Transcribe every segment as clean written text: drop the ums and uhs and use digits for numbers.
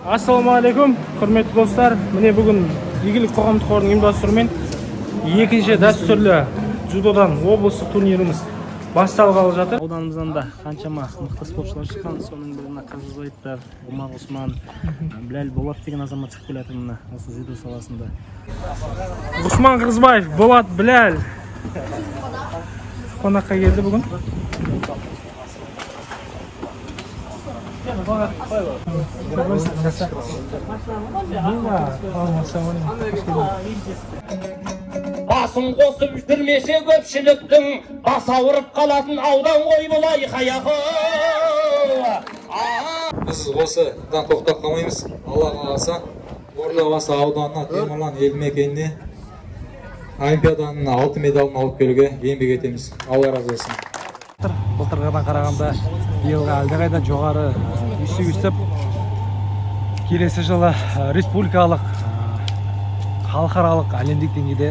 Ассалаумағалейкум, құрметті достар. Міне бүгін игілік қоғамдық қорының ұйымдастыруымен екінші дәстүрлі дзюдодан облыстық турниріміз басталғалы жатыр. Ауданымыздан да қаншама мықты спортшылар шыққан, соның бірі Қырғызбаевтар, Омар Усман, Біләл Болат деген азамат шығып келе жатыр мына осы дзюдо саласында. Усман Қырғызбаев, Болат, Біләл қонаққа келді бүгін. Басын қосып жүрмесе көпшіліктің бас ауырып қалатын аудан ғой бұл айқаяқы. Біз осыдан тоқтап қалмаймыз. Алла қаласа Ордабасы ауданына Темірлан елді мекеніне Олимпиаданың алтын медалын алып келуге еңбек етеміз. Алла разы болсын. Былтырғыдан қарағанда биылға әлдеқайда жоғары өсіп, келесі жылы республикалық, халықаралық, әлемдік деңгейде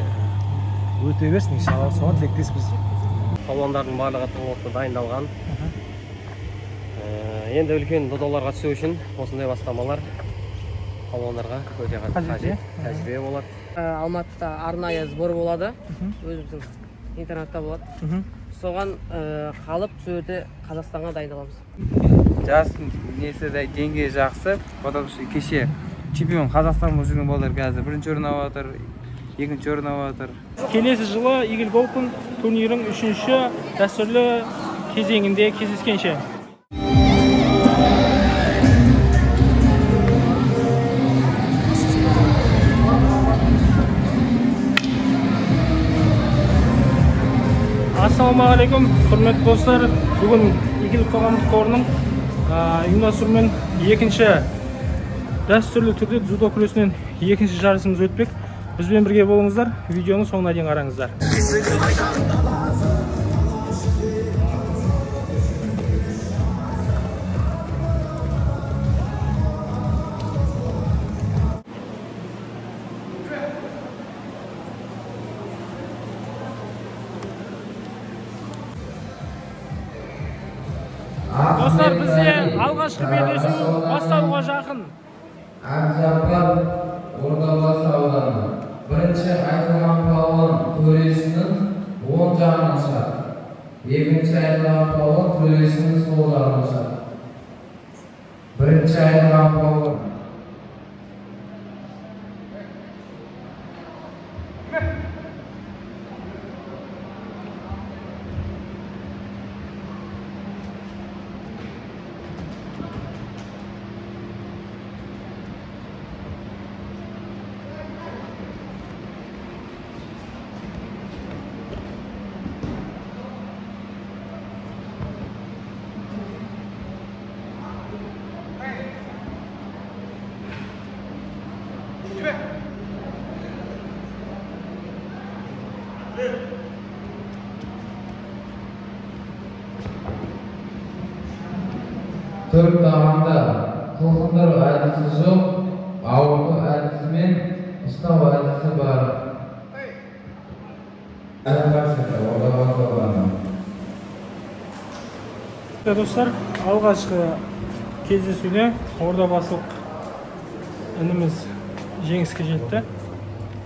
өте берсін, иншалла, соған тілектеспіз. Палуандардың барлығы тыңғылықты дайындалған. Енді үлкен додаларға түсу үшін осындай бастамалар палуандарға өте қажет, тәжірибе болады. Алматыда арнайы сбор болады, өзіміздің интернатта болады. Соған қалып сол жерде Қазақстанға дайындаламыз. Жас несі деңгейі жақсы, потому что кеше чемпион Қазақстан өзінің балдар қазір бірінші орын алып жатыр, екінші орын алып жатыр. Келесі жылы игілік опен турнирінің үшінші дәстүрлі кезеңінде кездескенше. Ассалаумағалейкум, құрметті достар. Бүгін игілік қоғамдық қорының ұйымдастыруымен екінші дәстүрлі түрде дзюдо күресінен екінші жарысымыз өтпек. Бізбен бірге болыңыздар, видеоны соңына дейін қараңыздар. Dostlar, bizde alғашқы белдесу басталуға жақын. Әбжаппар Ордабасы ауданы. Бірінші айтылған палуан төрешінің оң жағынан шығады. Екінші айтылған палуан төрешінің сол жағынан шығады. Бірінші айтылған палуан Түрік тағамда қылқындыру әдісі жоқ, ауырту әдісі мен ұстау әдісі бар. Достар, алғашқы кездесуде ордабасылық ініміз жеңіске жетті.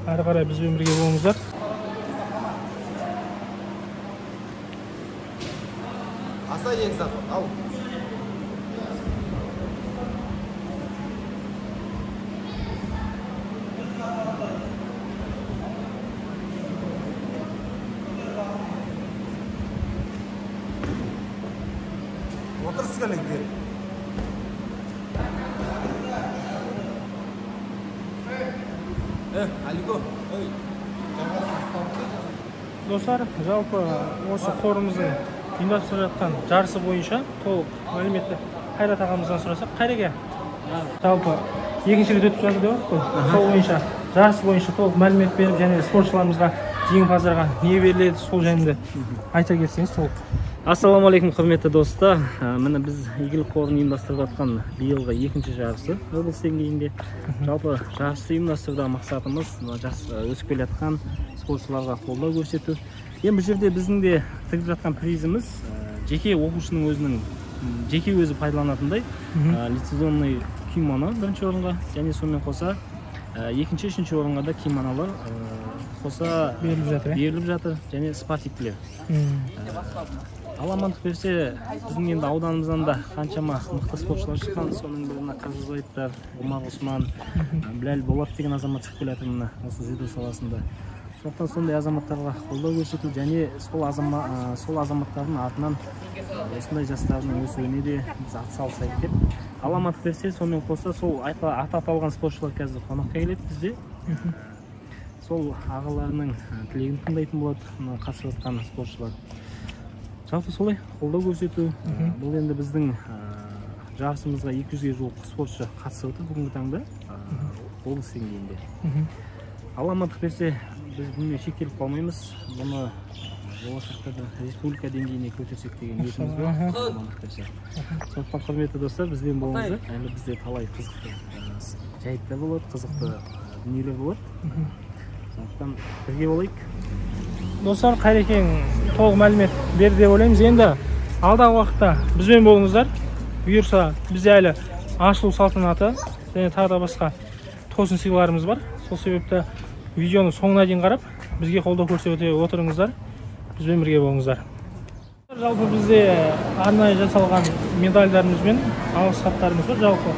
Әрі қарай бізбен бірге болыңыздар. Аса еңсақ, ау. Отырсыз кәлек бер. Алико, Достар, жалпы осы қорымыздың ұйымдастырып жатқан жарысы бойынша толық мәліметті Қайрат ағамыздан сұрасақ, Қайреге жалпы екінші рет өтіп жатыр деп қой. Сол бойынша жарыс бойынша толық мәлімет беріп, және спортшыларымызға, жеңімпаздарға не беріледі, сол жайында айта кетсеңіз толық. Ассалаумағалейкум, құрметті достар. Міне біз игілік қорының ұйымдастырып жатқан биылғы екінші жарысы облыс деңгейінде. Жалпы жарысты ұйымдастырудағы мақсатымыз жас өсіп келе жатқан спортшыларға қолдау көрсету. Енді бұл жерде біздің де тігіп жатқан призіміз жеке оқушының өзінің жеке өзі пайдаланатындай лицензионный кимоно бірінші орынға, және сонымен қоса екінші, үшінші орынға да кимонолар қоса беріліп жатыр, және спартиктілер. Аламандық берсе, біздің енді ауданымыздан да қаншама мықты спортшылар шыққан, соның бірі Қырғызбаевтар, Омар Усман, Біләл Болат деген азамат шығып келе жатыр осы дзюдо саласында. Сондықтан сондай азаматтарға қолдау көрсету және сол азаматтардың артынан осындай жастардың өсуіне де біз атсалысайық деп. Аламандық берсе, сонымен қоса сол аталған спортшылар қазір қонаққа келеді бізде. Сол ағаларының тілегін тыңдайтын болады қатысып жатқан спортшылар. Жалпы солай қолдау көрсету. Бұл енді біздің жарысымызға 200-ге жуық спортшы қатысып отыр бүгінгі таңда облыс деңгейінде. Аламандық берсе, біз бұнымен шектеліп қалмаймыз. Бұны болашақта да республика деңгейіне көтерсек деген ниетіміз бар. Аламандық берсе. Сондықтан құрметті достар, бізбен болыңыздар. Әлі бізде талай қызықты жайттар болады, қызықты дүниелер болады. Сондықтан бірге болайық. Достар, Қайрекең толық мәлімет берді деп ойлаймыз. Енді алдағы уақытта бізбен болыңыздар. Бұйырса, бізде әлі ашылу салтанаты және тағы да басқа тосын сыйларымыз бар. Сол себепті видеоны соңына дейін қарап, бізге қолдау көрсете отырыңыздар. Бізбен бірге болыңыздар. Жалпы бізде арнайы жасалған медальдарымыз бен алғыс хаттарымыз бар. Жалпы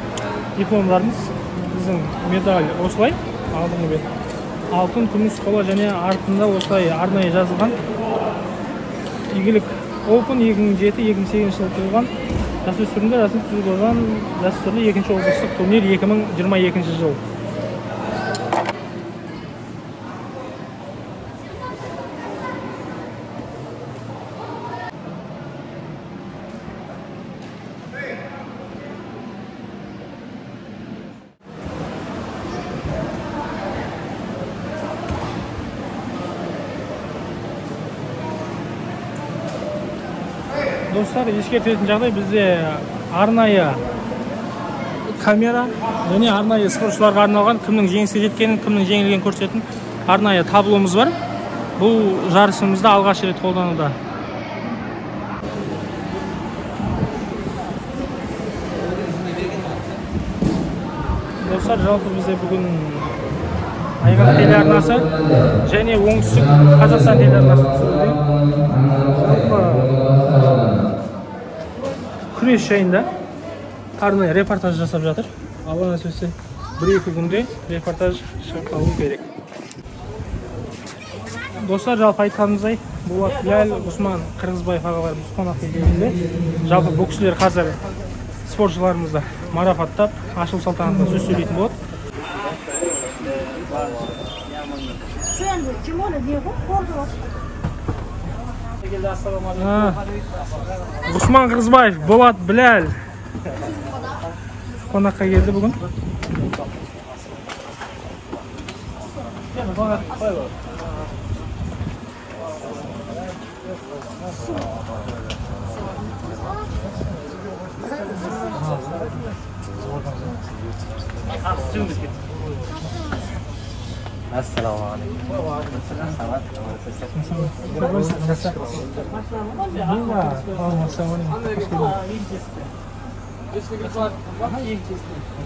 дипломдарымыз, біздің медаль осылай, алдыңғы бет алтын, күміс, қола және артында осылай арнайы жазылған. Игілік Open 2007-2008 жылы туылған жасөспірімдер арасында өткізілген дәстүрлі екінші облыстық турнир 2022 жыл. Достар, ескертетін жағдай, бізде арнайы камера және арнайы спортшыларға арналған кімнің жеңіске жеткенін, кімнің жеңілгенін көрсететін арнайы табломыз бар. Бұл жарысымызда алғаш рет қолдануда. Достар, жалпы бізде бүгін Айғақ телеарнасы және оңтүстік Қазақстан телеарнасы күрес жайында арнайы репортаж жасап жатыр. Алла нәсіп етсе, 1-2 күнде репортаж шығып қалу керек. Достар, жалпы айтқанымыздай, Болат, Біләл, Усман, Қырғызбаев ағаларымыз қонаққа келгенде, жалпы бұл кісілер қазір спортшыларымызды марапаттап, ашылу салтанатында сөз сөйлейтін болады. Усман Қырғызбаев, Болат, Біләл қонаққа келді бүгін.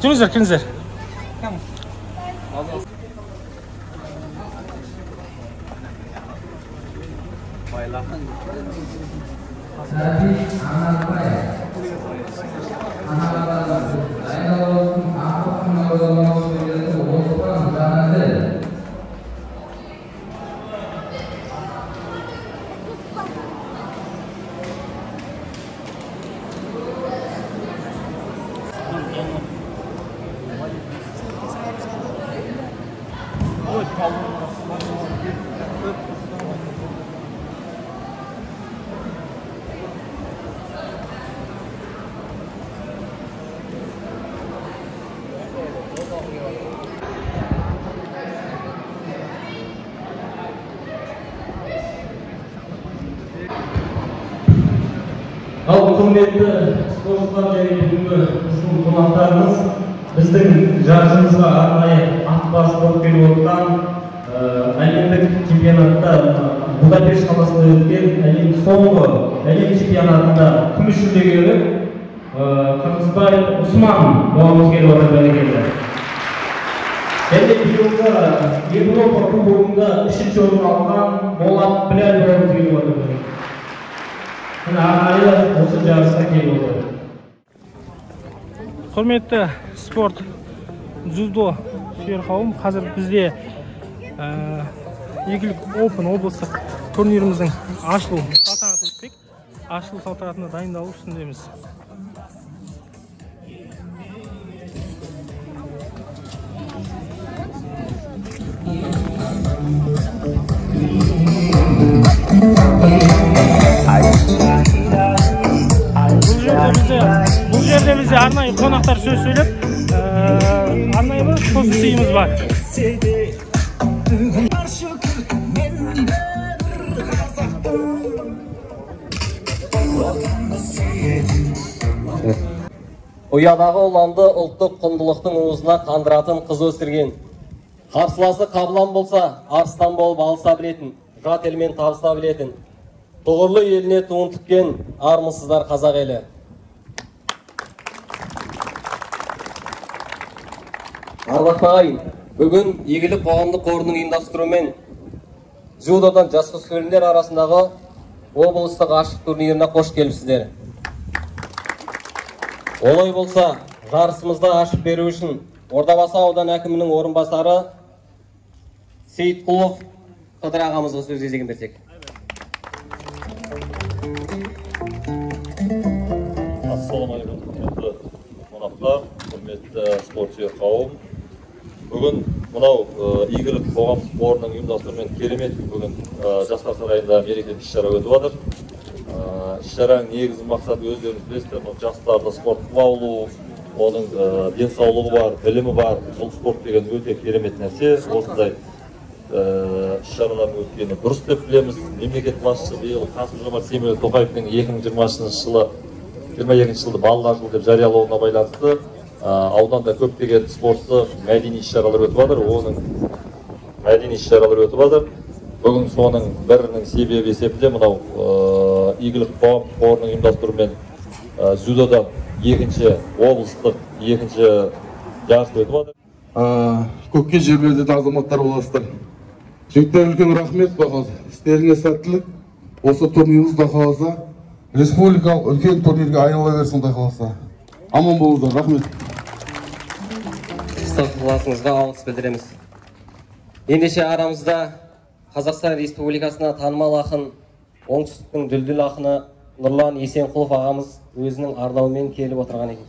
Келіңіздер. Ал құрметті спортшылар және бүгінгі біздің қонақтарымыз біздің жарысымызға арнайы ат басып болып келіп отырған әлемдік чемпионатта Будапешт қаласында өткен соңғы әлем чемпионатында күміс жүлдегері Kırgızbay Usman babamız kelip отыр бәрекелді. Және биылғы Европа кубогында 3-ші орын алған Болат Біләл babamız келіп отыр. Міне арнайы осы жарысқа келіп отыр. Құрметті спорт дзюдо сүйер қауым, қазір бізде Игілік Open облыстық турниріміздің ашылу салтанаты өтпек. Ашылу салтанатына дайындалу үстіндеміз. Бұл жерде бізде арнайы қонақтар сөз сөйлеп, арнайы бір тосын сыйымыз бар. Ұядағы ұланды ұлттық құндылықтың уызына қандыратын қыз өсірген. Қарсыласы қабылан болса, арыстан болып алыса білетін, жат елмен табыса білетін. Тұғырлы еліне туын тіккен армысыздар қазақ елі. Ардақты ағайын, бүгін Игілік қоғамдық қорының ұйымдастыруымен дзюдодан жасөспірімдер арасындағы облыстық ашық турниріне қош келіпсіздер. Олай болса, жарысымызды ашып беру үшін Ордабасы аудан әкімінің орынбасары Сейітқұлов Қыдыр ағамызға сөз кезегін берсек. Ассалаумағалейкум, құрметті қонақтар, құрметті спортшы қауым. Бүгін мынау Игілік қоғамдық қорының ұйымдастыруымен керемет бүгін жастар сарайында мерекелік іс-шара өтіп жатыр. Іс-шараның негізгі мақсаты өздеріңіз білесіздер, жастарды спортқа баулу, оның денсаулығы бар, білімі бар. Бұл спорт деген өте керемет нәрсе. Осындай іс-шаралардың өткені дұрыс деп білеміз. Мемлекет басшысы биыл Қасым-Жомарт Тоқаевтың 2022 жылды балалар жылы деп жариялауына байланысты ауданда көптеген спорттық мәдени іс-шаралар өтіп жатыр. Оның мәдени іс-шаралар өтіп жатыр. Бүгін соның бірінің себебі есебінде мынау Игілік қоғамдық қорының ұйымдастыруымен дзюдодан облыстық екінші жарыс өтіп жатыр. Көкке жерлерде азаматтар боласыздар. Жігіттер үлкен рахмет, істеріңе сәттілік. Осы турниріңіз Құдай қаласа республикалық үлкен турнирге айнала берсін Құдай қаласа. Аман болыңыздар, рахмет. Ықыласыңызға алғыс білдіреміз. Ендеше арамызда Қазақстан Республикасына танымал ақын, оңтүстіктің дүлдүл ақыны Нұрлан Есенқұлов ағамыз өзінің арнауымен келіп отырған екен.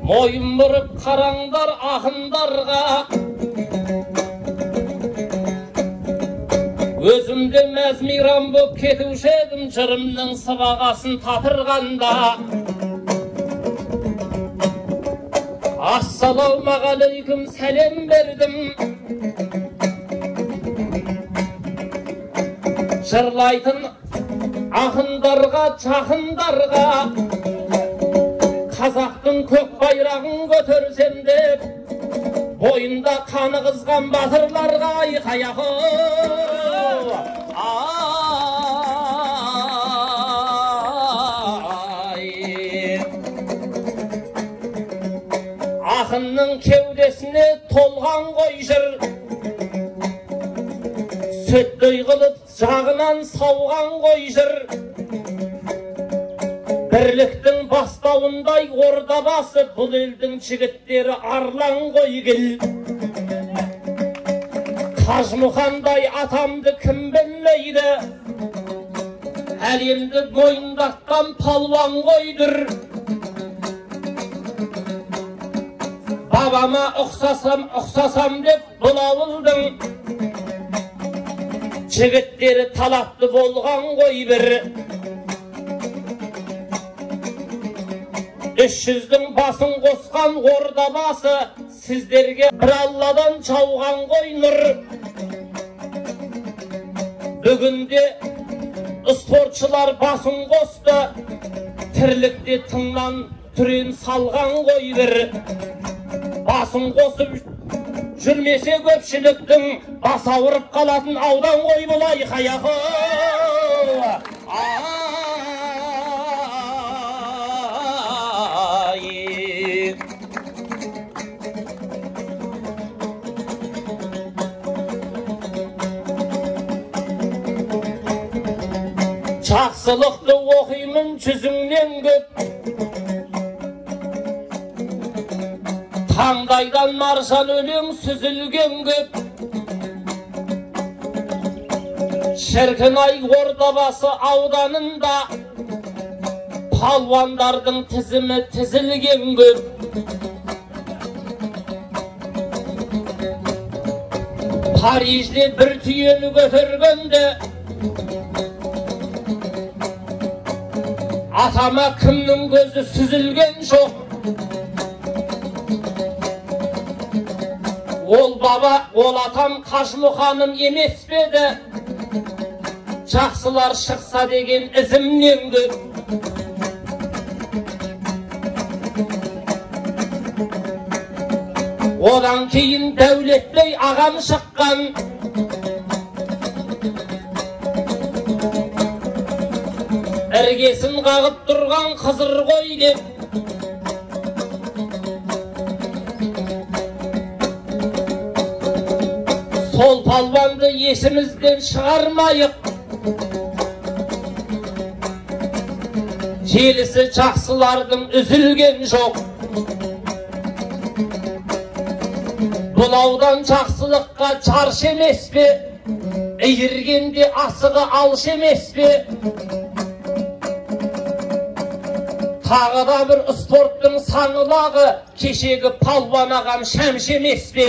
Мойын бұрып қараңдар ақындарға, өзімде мәз-мейрам боп кетуші едім жырымның сыбағасын татырғанда. Ассалаумағалейкум сәлем бердім, жырлайтын ақындарға, жақындарға, қазақтың көк байрағын көтерсем деп, бойында қаны қызған батырларға айқаяқ. Ақынның кеудесіне толған ғой жыр, сөттей қылып жағынан сауған ғой жыр. Бірліктің бастауындай орда басып, бұл елдің жігіттері арлан ғой кел. Қажымұқандай атамды кім білмейді, әлемді мойындатқан палуан қойдыр. Бабама ұқсасам деп бұл ауылдың жігіттері талапты болған ғой бір. 300-дің басын қосқан ордабасы, сіздерге бір алладан жауған ғой нұр. Бүгінде спортшылар басын қосты, тірлікте тыңнан түрен салған ғой бір. Басын қосып жүрмесе көпшіліктің бас ауырып қалатын аудан ғой бұлай қаяқы. Жақсылықты оқимын жүзіңнен көп, таңдайдан маржан өлең сүзілген көп. Шіркін-ай Ордабасы ауданында палуандардың тізімі тізілген көп. Парижде бір түйені көтергенде атама кімнің көзі сүзілген жоқ. Ол баба, ол атам Қажымұқаным емес педі, жақсылар шықса деген ізімнен көп. Одан кейін Дәулетбей ағам шыққан, іргесін қағып тұрған қызыр ғой деп. Сол палуанды есімізден шығармайық, желісі жақсылардың үзілген жоқ. Бұл аудан жақсылыққа чарш емес пе, иіргенде асығы алш емес пе? Тағы да бір спорттың саңылағы кешегі палуан ағам Шәмш емес пе?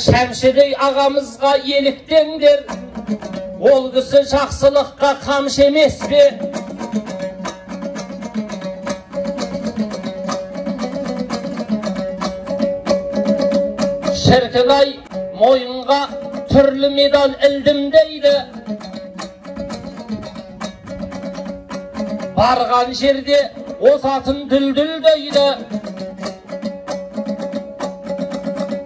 Шәмшідей ағамызға еліктеңдер, ол кісі жақсылыққа қамшы емес пе? Шіркін-ай, мойынға түрлі медаль ілдім дейді, барған жерде озатын дүлдүл дейді.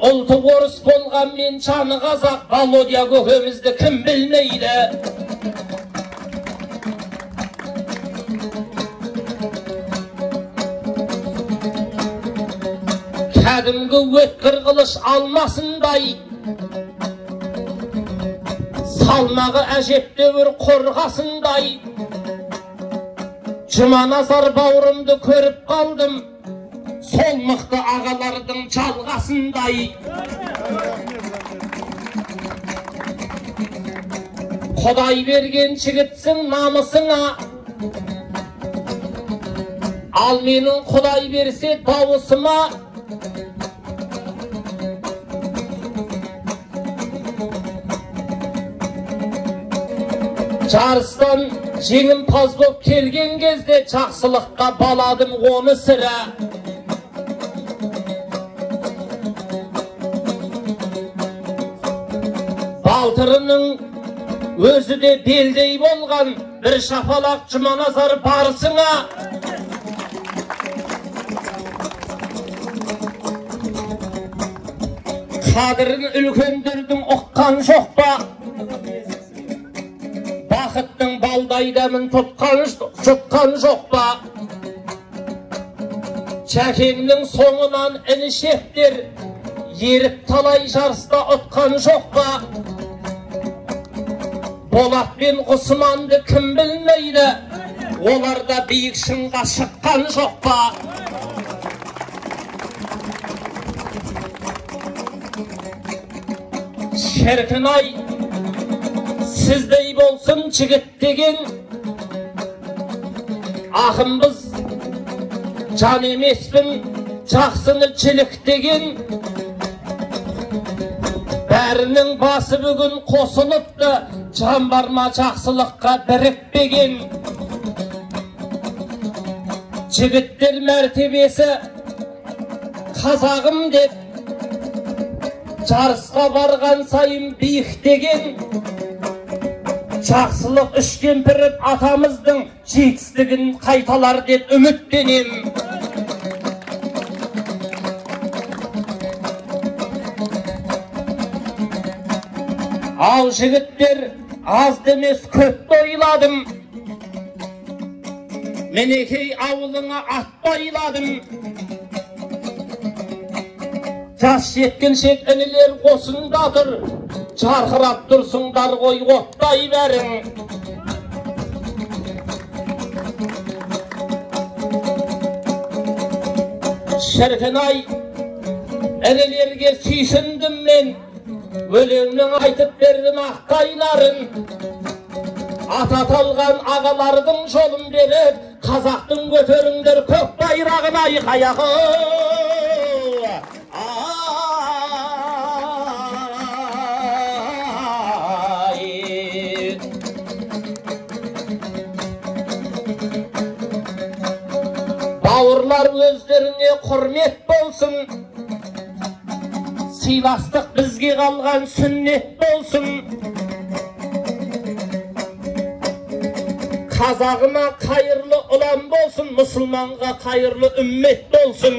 Ұлты орыс болған мен жаны қазақ, Володя көкемізді кім білмейді. Кәдімгі өткір қылыш алмасындай, салмағы әжептәуір қорғасындай. Жұманазар бауырымды көріп қалдым, сол мықты ағалардың жалғасындай. Құдай берген жігітсің намысыңа, ал менің Құдай берсе дауысыма. Жарыстан жеңімпаз боп келген кезде жақсылыққа баладым оны сірә. Балтырының өзі де белдей болған бір шапалақ Жұманазар барысыңа. Қадірін үлкендердің ұққан жоқ па? Бақыттың балдайдамын жұтқан жоқ па? Жәкеңнің соңынан інішектер еріп талай жарыста ұтқан жоқ па? Болат пен Ғұсманды кім білмейді, олар да биік шыңға шыққан жоқ па? Шіркін-ай, сіздей болсын жігіт деген, ақынбыз жан емеспін, жақсыны жілік деген. бәрінің басы бүгін қосылыпты, жан бар ма жақсылыққа бірікпеген. Жігіттер мәртебесі қазағым деп, жарысқа барған сайын биіктеген. Жақсылық үшкен біріп атамыздың жетістігін қайталар деп үміттенем. Ал жігіттер аз демес көп ойладым, менекей ауылыңа ат байладым. Жас жеткіншек інілер осында тұр, жарқырап тұрсыңдар ғой оттай бәрің. Шіркін-ай, інілерге сүйсіндім мен, өлеңнің айтып бердім аққайларын. Ата аталған ағалардың жолын беріп, қазақтың көтеріңдер көк байрағын айқаяғы. Бауырлар өздеріне құрмет болсын, сыйластық бізге қалған сүннет болсын. Қазағына қайырлы ұлан болсын, мұсылманға қайырлы үммет болсын.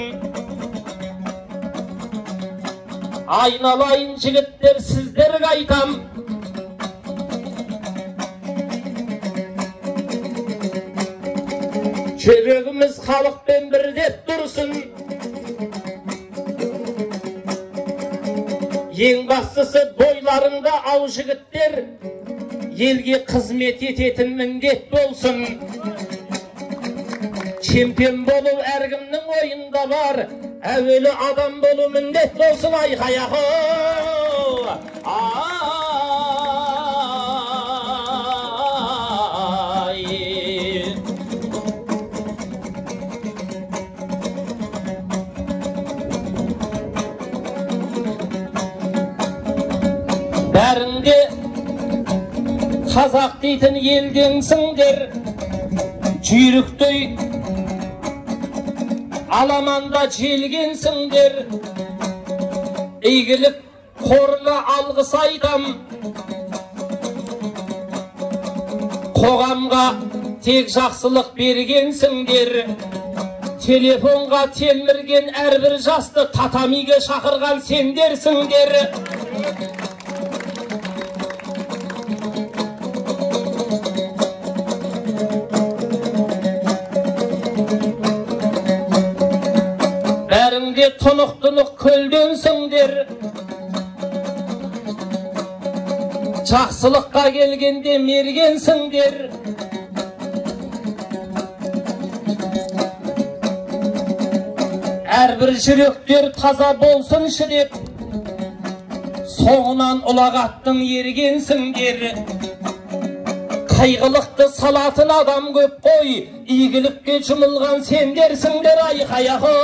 Айналайын жігіттер, сіздерге айтам, жүрегіміз халықпен бірдеп тұрсын. Ең бастысы бойларында ау жігіттер, елге қызмет ететін міндет болсын. Чемпион болу әркімнің ойында бар, әуелі адам болу міндет болсын. Айқаяғы бәрінде қазақ дейтін елденсіңдер, жүйріктей аламанда желгенсіңдер. Игілік қорына алғыс айтам, қоғамға тек жақсылық бергенсіңдер. Телефонға телмірген әрбір жасты татамиге шақырған сендерсіңдер. Бәріңде тұнық-тұнық көлденсіңдер, жақсылыққа келгенде мергенсіңдер. Әрбір жүректер таза болсыншы деп, соңынан ұлағаттың ергенсіңдер. Қайғылықты салатын адам көп қой, игілікке жұмылған сендерсіңдер. Айқаяғы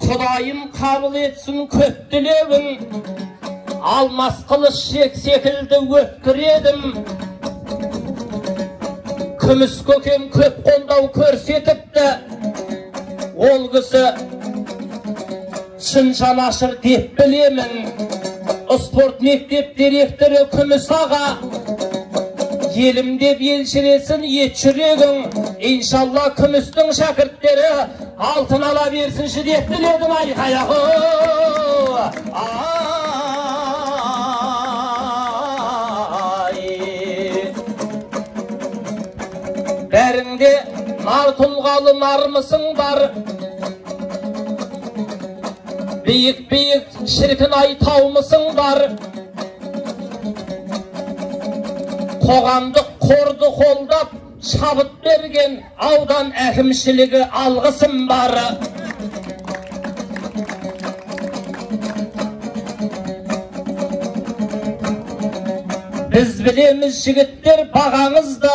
Құдайым қабыл етсін көп тілеуін, алмас қылыш шек секілді өткіредім. Күміс көкем көп қолдау көрсетіпті, ол кісі шын жанашыр деп білемін. Спорт мектеп директоры Күміс аға, елім деп елшіресін ет жүрегің. Иншалла Күмістің шәкірттері алтын ала берсінші деп біледім. Айқаяғы бәріңде нар тұлғалы нармысың бар, биік-биік шіркін ай таумысың бар. Қоғамдық қорды қолдап шабыт берген аудан әкімшілігі алғысым бар. Біз білеміз жігіттер бағаңызда,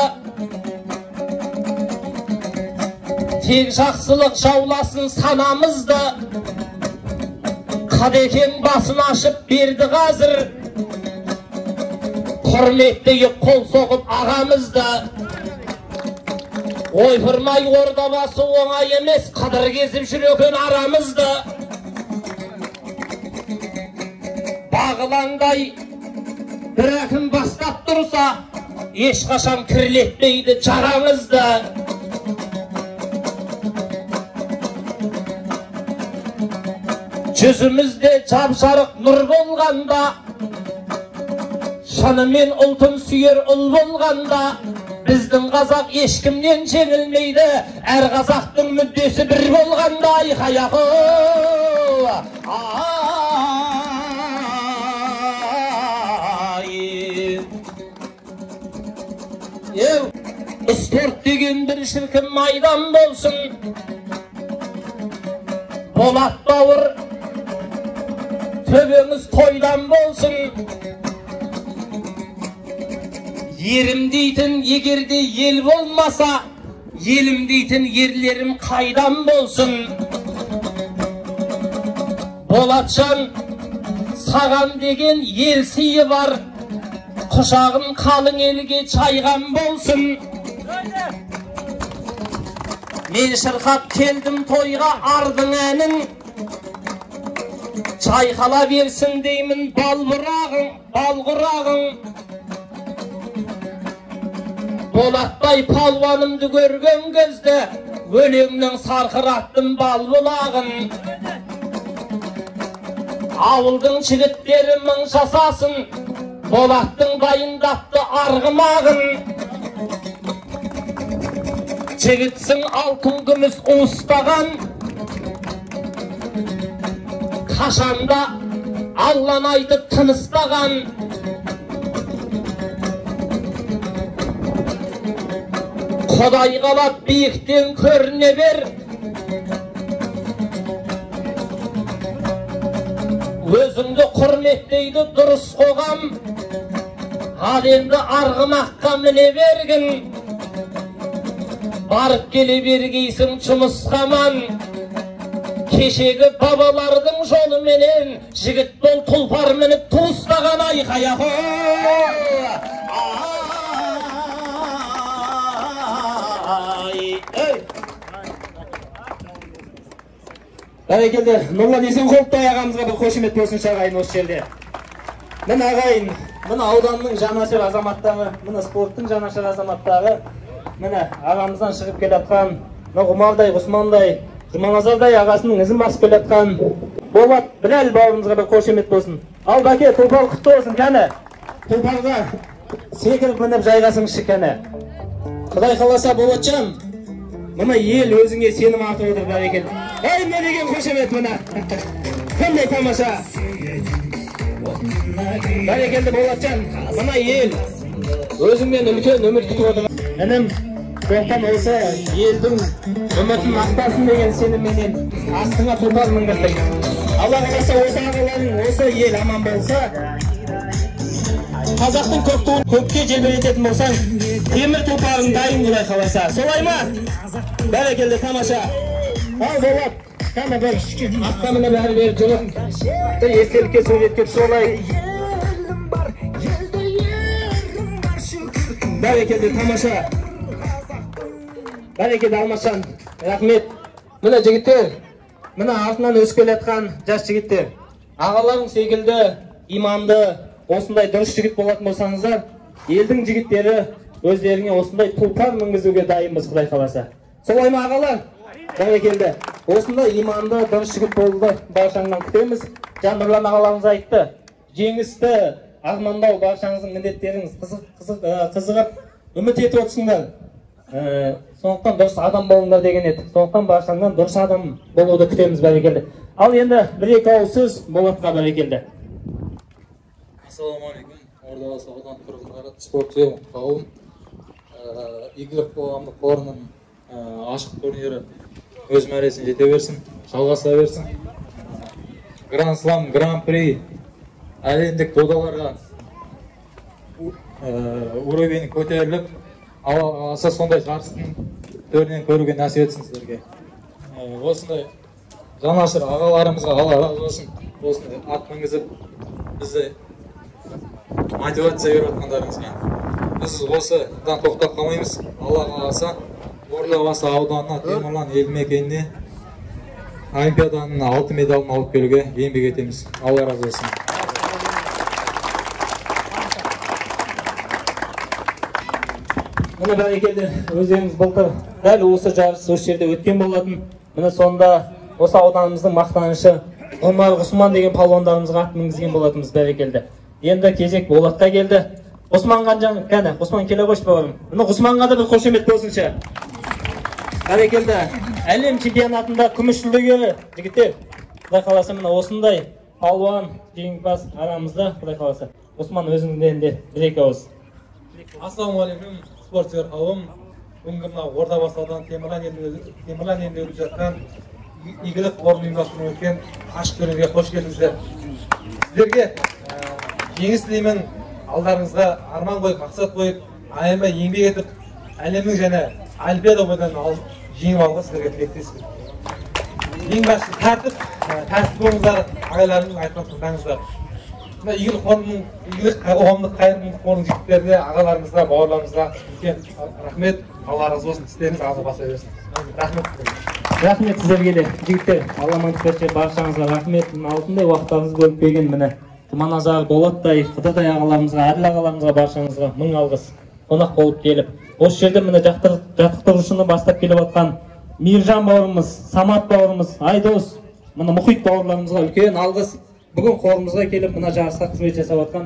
тек жақсылық жауласын санамызды. Қадекең басын ашып берді қазір. Құрметтегі қол соғып ағамызды. Ойпырмай ордабасы оңай емес, қадыр кезіп жүрген арамызды. Бағылаңдай бір әкім бастап тұрса, ешқашан кірлетпейді жараңызды. Жүзімізде жап-жарық нұр болғанда, шынымен ұлтын сүйер ұл болғанда, біздің қазақ ешкімнен жеңілмейді, әр қазақтың мүддесі бір болғанда. Айқай-ақ спорт деген бір шіркін майдан болсын. Болат бауыр, төбеңіз тойдан болсын. Ерім дейтін егерде ел болмаса, елім дейтін ерлерім қайдан болсын. Болатжан, саған деген ел сыйы бар, құшағын қалың елге чайған болсын. Мен шырқап келдім тойға ардың әнін, чайқала берсін деймін балбырағың, балғырағың. Болаттай палуанымды көрген кезде, өлеңнің сарқыраттым балбұлағын. Ауылдың жігіттері мың жасасын, Болаттың дайындапты арғымағын. Жігітсің алтын күміс уыстаған, қашанда Алланы айтып тыныстаған. Құдай қалап биіктен көріне бер, өзіңді құрметтейді дұрыс қоғам. Ал енді арғымаққа міне бергін, барып келе бергейсің жұмысқаман. Кешегі бабалардың жолы менен жігіт бол тұлпар мініп туыстаған. Айқай-ақ Бәрекелді, Нұрлан Есенқұловтай ағамызға бір қошемет болсын ағайын осы жерде. Міне ағайын, міне ауданның жанашыр азаматтары, міне спорттың жанашыр азаматтары, міне ағамыздан шығып келатқан Ғұмардай, Ғұсмандай, Жұманазардай ағасының ізін басып келатқан Болат Біләл бауырымызға бір қошемет болсын. Ал бәке, тұлпар құтты болсын, кәне. Тұлпарға секіріп мініп жайғасыңызшы, кәне. Құдай қаласа Болатжан, мына ел өзіңе сенім артып отыр, бәрекелді. Ай, не деген қошемет мына. Қандай тамаша. Бәрекелді Болатжан, мына ел өзіңмен үлкен өмір күтіп отыр. Інім, сондықтан осы елдің үмітін ақтасын деген сенімменен астыңа тұлпар мінгіздік. Алла қаласа осы ағаларың, осы ел аман болса, қазақтың көк туын көкке желбірететін болсаң, темір тұлпарың дайын, Құдай қаласа. Солай ма? Бәрекелді, тамаша. Ал Болат, кәне бір атқа мініп әрі бері жүріп, бір естелікке суретке солай. Бәрекелді, тамаша. Бәрекелді Алмасжан, рахмет. Міне жігіттер, міне артынан өсіп келатқан жас жігіттер, ағаларың секілді иманды, осындай дұрыс жігіт болатын болсаңыздар, елдің жігіттері өздеріңе осындай тұлпар мінгізуге дайынбыз, Құдай қаласа. Солай ма ағалар? Бәрекелді. Осындай иманды, дұрыс жігіт болды, баршаңнан күтеміз. Нұрлан ағаларыңыз айтты, жеңісті армандау баршаңыздың міндеттеріңіз қызығып, үміт етіп отырсыңдар. Сондықтан дұрыс адам болыңдар деген еді. Сондықтан баршаңнан дұрыс адам болуды күтеміз, бәрекелді. Ал енді бір-екі ауыз сөз Болатқа, бәрекелді. Ассалаумағалейкум. Ордабасы ауданы тұрғындары, спортшы қауым, игілік қоғамдық қорының ашық турнирі өз мәресіне жете берсін, жалғаса берсін. Гранд Слам, Гран При, әлемдік додаларға уровень көтеріліп, аса сондай жарыстың төрінен көруге нәсіп етсін сіздерге. Осындай жанашыр ағаларымызға Алла разы болсын. Осындай ат мінгізіп бізді мотивация беріп жатқандарыңызға. Біз осыдан тоқтап қалмаймыз. Алла қаласа Ордабасы ауданына, Темірлан елді мекеніне Олимпиаданың алтын медалын алып келуге еңбек етеміз. Алла разы болсын. Міне бәрекелді, өздеріңіз былтыр дәл осы жарыс осы жерде өткен болатын. Міне сонда осы ауданымыздың мақтанышы Омар Ғұсман деген палуандарымызға ат мінгізген болатынбыз. Бәрекелді. Енді кезек Болатқа келді. Ғұсманға кәне, Ғұсман келе қойшы бауырым. Міне Ғұсманға да бір қошемет болсыншы. Бәрекелді. Әлем чемпионатында күміс жүлдеге жігіттер. Құдай қаласа міне осындай палуан жеңімпаз арамызда. Құдай қаласа. Ғұсман өзіңден де бір-екі ауыз. Ассалаумағалейкум, спортсүйер қауым. Бүгінгі мына Ордабасы ауданы Темірлан елінде өтіп жатқан игілік қорының ұйымдастыруымен өткен ашық көрмеге қош келдіңіздер. Сіздерге жеңіс тілеймін. Алдарыңызға арман қойып, мақсат қойып, аянбай еңбек етіп, әлемнің және Олимпиада ойынын жеңіп алуға сіздерге тілектеспін. Ең басты тәртіп болыңыздар, ағайларымның айтқан тыңдаңыздар. Мына игілік қоғамдық қайырымдылық қорының жігіттеріне, ағаларымызға, бауырларымызға үлкен рахмет. Алла разы болсын, істеріңіз алға баса берсін. Рахмет. Рахмет сіздерге де, жігіттер. Алла маңызберсе баршаңызға рахмет. Алтындай уақыттарыңыз бөліп берген міне Жұманазар, Болаттай, Қыдыртай ағаларымызға, Әділ ағаларымызға баршаңызға мың алғыс. Қонақ болып келіп, осы жерде міне жаттықтырушыны бастап келіп отқан Мейіржан бауырымыз, Самат бауырымыз, Айдос, міне Мұхит бауырларымызға үлкен алғыс. Бүгін қорымызға келіп, мына жарысқа қызмет жасап отқан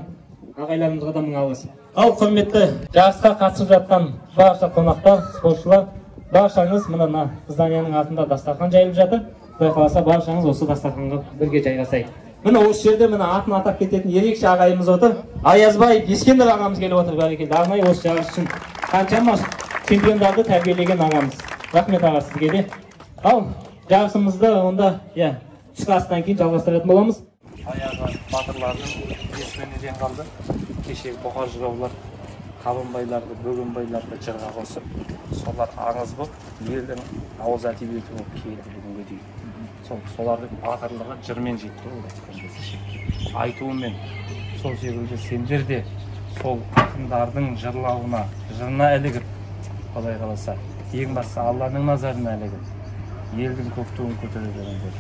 ағайларымызға да мың алғыс. Ал құрметті жарысқа қатысып жатқан барша қонақтар, спортшылар, баршаңыз мына зданияның артында дастархан жайылып жатыр. Құдай қаласа баршаңыз осы дастарханға бірге жайғасайық. Міне осы жерде міне атын атап кететін ерекше ағайымыз отыр. Аязбай Ескендір ағамыз келіп отыр. Бәрекелді. Арнайы осы жарыс үшін қаншама чемпиондарды тәрбиелеген ағамыз. Рахмет аға сізге де. Ал жарысымызды онда түскі астан кейін жалғастыратын боламыз. Аяғы батырлардың есімінен қалды. Кешегі бұқар жыраулар Қабанбайларды, Бөгенбайларды жырға қосып, солар аңыз болып, елдің ауыз әдебиеті болып келді бүгінге дейін. Солардың батырлығы жырмен жетті. Айтуымен сол секілді сендер де сол ақындардың жырлауына, жырына ілігіп, Құдай қаласа, ең бастысы Алланың назарына ілігіп, елдің көк туын көтере беріңдер.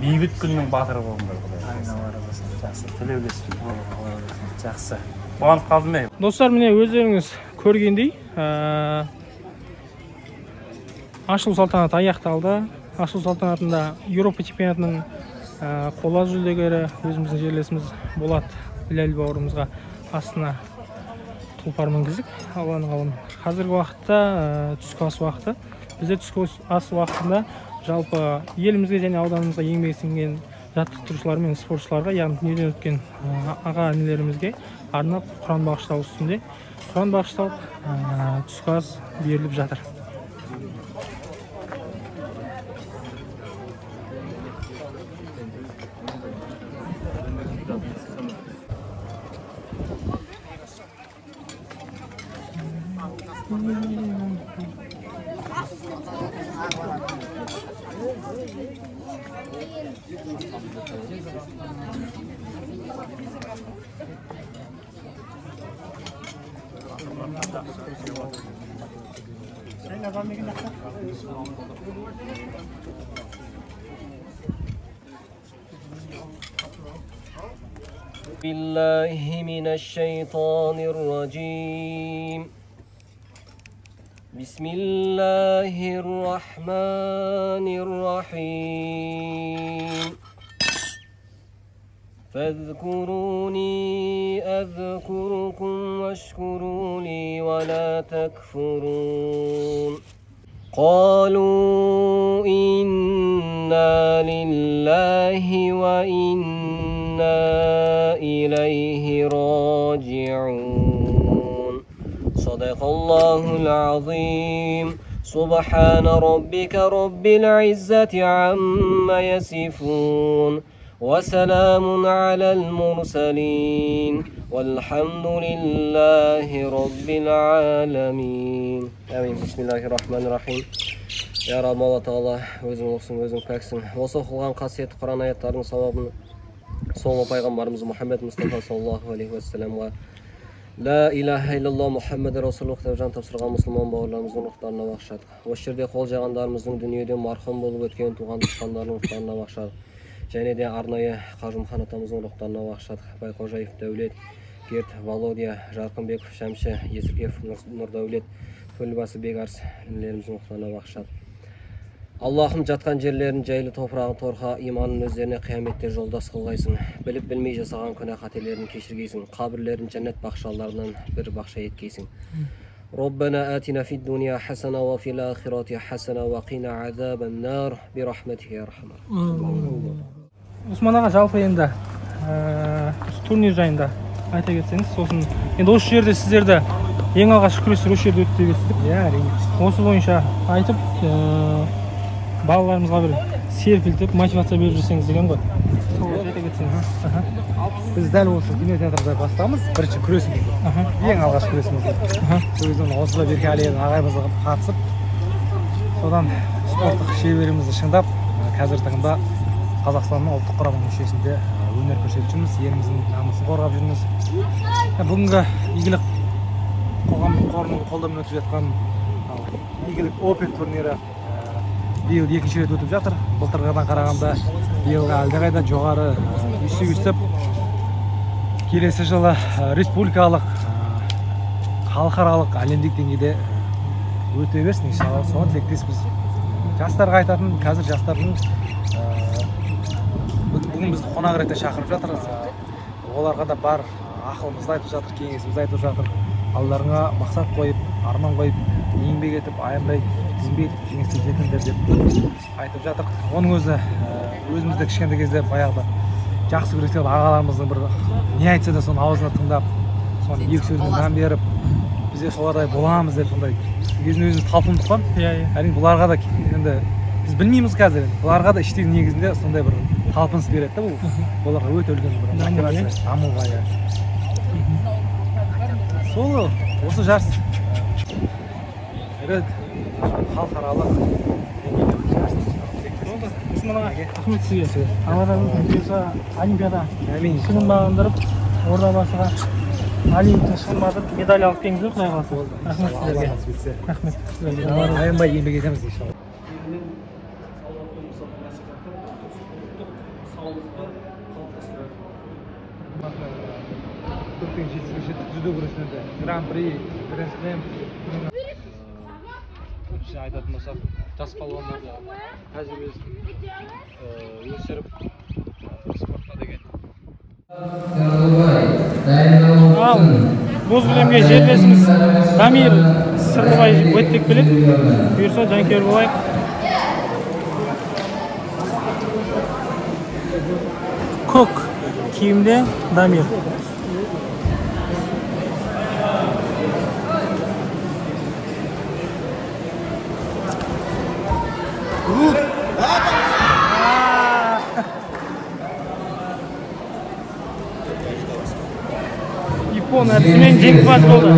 Бейбіт күннің батыры болыңдар, Құдай қаласа. Жақсы, тілеулеспін. Жақсы. Қуанып қалдым мен. Достар, міне өздеріңіз көргендей, ашылу салтанаты аяқталды. Ашылу салтанатында Еуропа чемпионатының қола жүлдегері өзіміздің жерлесіміз Болат Біләл бауырымызға астына тұлпар мінгіздік. Алланың қалауымен. Қазіргі уақытта түскі ас уақыты. Бізде түскі ас уақытында жалпы елімізге және ауданымызға еңбек сіңген жаттықтырушылар мен спортшыларға, яғни дүниеден өткен аға інілерімізге арнап Құран бағыштау үстінде Құран бағышталып түскі ас беріліп жатыр. بالله من الشيطان الرجيم بسم الله الرحمن الرحيم فاذكروني أذكركم واشكروا لي ولا تكفرون قالوا إنا لله وإنا إليه راجعون صدق الله العظيم سبحان ربك رب العزة عما يصفون وسلام على المرسلين والحمد لله رب العالمين. Амин. Бисмиллахир-рахманир-рахим. Я Рабб Алла Тағала, өзің оқсын, өзің пәксің. Осы оқылған қасиетті Құран аяттарының сауабын соңғы пайғамбарымыз Мұхаммед Мұстафа саллаллаху алейхи уассаламға Ла илаха иллаллах Мұхаммед Расулуллах деп жан тапсырған мұсылман бауырларымыздың рухтарына бағышадық. Осы жерде қол жайғандарымыздың дүниеден марқұм болып өткен туған туысқандардың рухтарына бағышадық. Және де арнайы Қажымхан атамыздың рухтарына бағышадық. Байқожаев Дәулет, Герт Володя, Жарқынбеков Шәмші, Есіркев Нұрдәулет, Төлбасы Бегарс інілеріміздің рухтарына бағышадық. Аллахым жатқан жерлерін жайлы топырағын торқа иманын өздеріне қияметте жолдас қылғайсың. Біліп білмей жасаған күнә қателерін кешіргейсің. Қабірлерін жәннат бақшаларынан бір бақша еткейсің. Роббана атина фид дуния хасана ва фил ахирати хасана ва қина азабан нар би рахметике я рахман. Усман аға, жалпы енді турнир жайында айта кетсеңіз, сосын енді осы жерде сіздерді ең алғаш күрестер осы жерде өтті деп естідік. Иә, әрине. Осы бойынша айтып балаларымызға бір серпілтіп, мотивация беріп жүрсеңіз деген ғой. Айта кетсеңіз. Біз дәл осы кинотеатрда бастамыз, бірінші күресімізді. Ең алғаш күресімізді. Сөздің осыда Беркәлиевтің ағайымызға қатысып, содан спорттық шеберімізді шыңдап, қазіргі таңда Қазақстанның ұлттық құрама мүшесінде өнер көрсетіп жүрміз, еліміздің намысын қорғап жүрміз. Бүгінгі игілік қоғамдық қорының қолдауымен өтіп жатқан игілік опен турнирі биыл екінші рет өтіп жатыр. Былтырғыдан қарағанда биылға әлдеқайда жоғары өсіп, келесі жылы республикалық, халықаралық, әлемдік деңгейде өте берсін, иншалла. Соған тілектеспіз. Жастарға айтатын, қазір жастардың бүгін бізді қонақ ретінде шақырып жатырмыз. Оларға да бар ақылымызды айтып жатыр, кеңесімізді айтып жатыр. Алдарыңа мақсат қойып, арман қойып, еңбек етіп, аянбай еңбек етіп, жеңіске жетіңдер деп айтып жатыр. Оның өзі өзімізде кішкентай кезде баяғыда жақсы күрескен ағаларымыздың бір не айтса да соны аузына тыңдап, соны екі сөзіне мән беріп, бізде солардай боламыз деп сондай өзіміз талпындық қой. Әрине бұларға да енді біз білмейміз қазір, бұларға да іштегі негізінде сондай бір талпыныс береді да бұл. Оларға өте үлкен бір мотивация, дамуға. Сол осы жарыс халықаралық рахмет сізге. Алла разы болсын. Келесі олимпиада шыңын бағындырып, ордабасыға олимпиада шыңын бағындырып, медаль алып келіңіздер, құдай қаласа. Рахмет сіздерге. Рахмет. Аянбай еңбек етеміз иншалла. Көптеген жетістікке жеттік дзюдо күресінен де гран-при, гран-слем. Айтатын болсақ, жас палуандарды тәжірибесін өсіріп спортқа деген. Ал боз кілемге жерлесіміз Дамир Сырлыбай өттеп келеді. Бұйырса жанкүйер болайық. Көк киімде Дамир. Япон әдісімен жеңімпаз болды.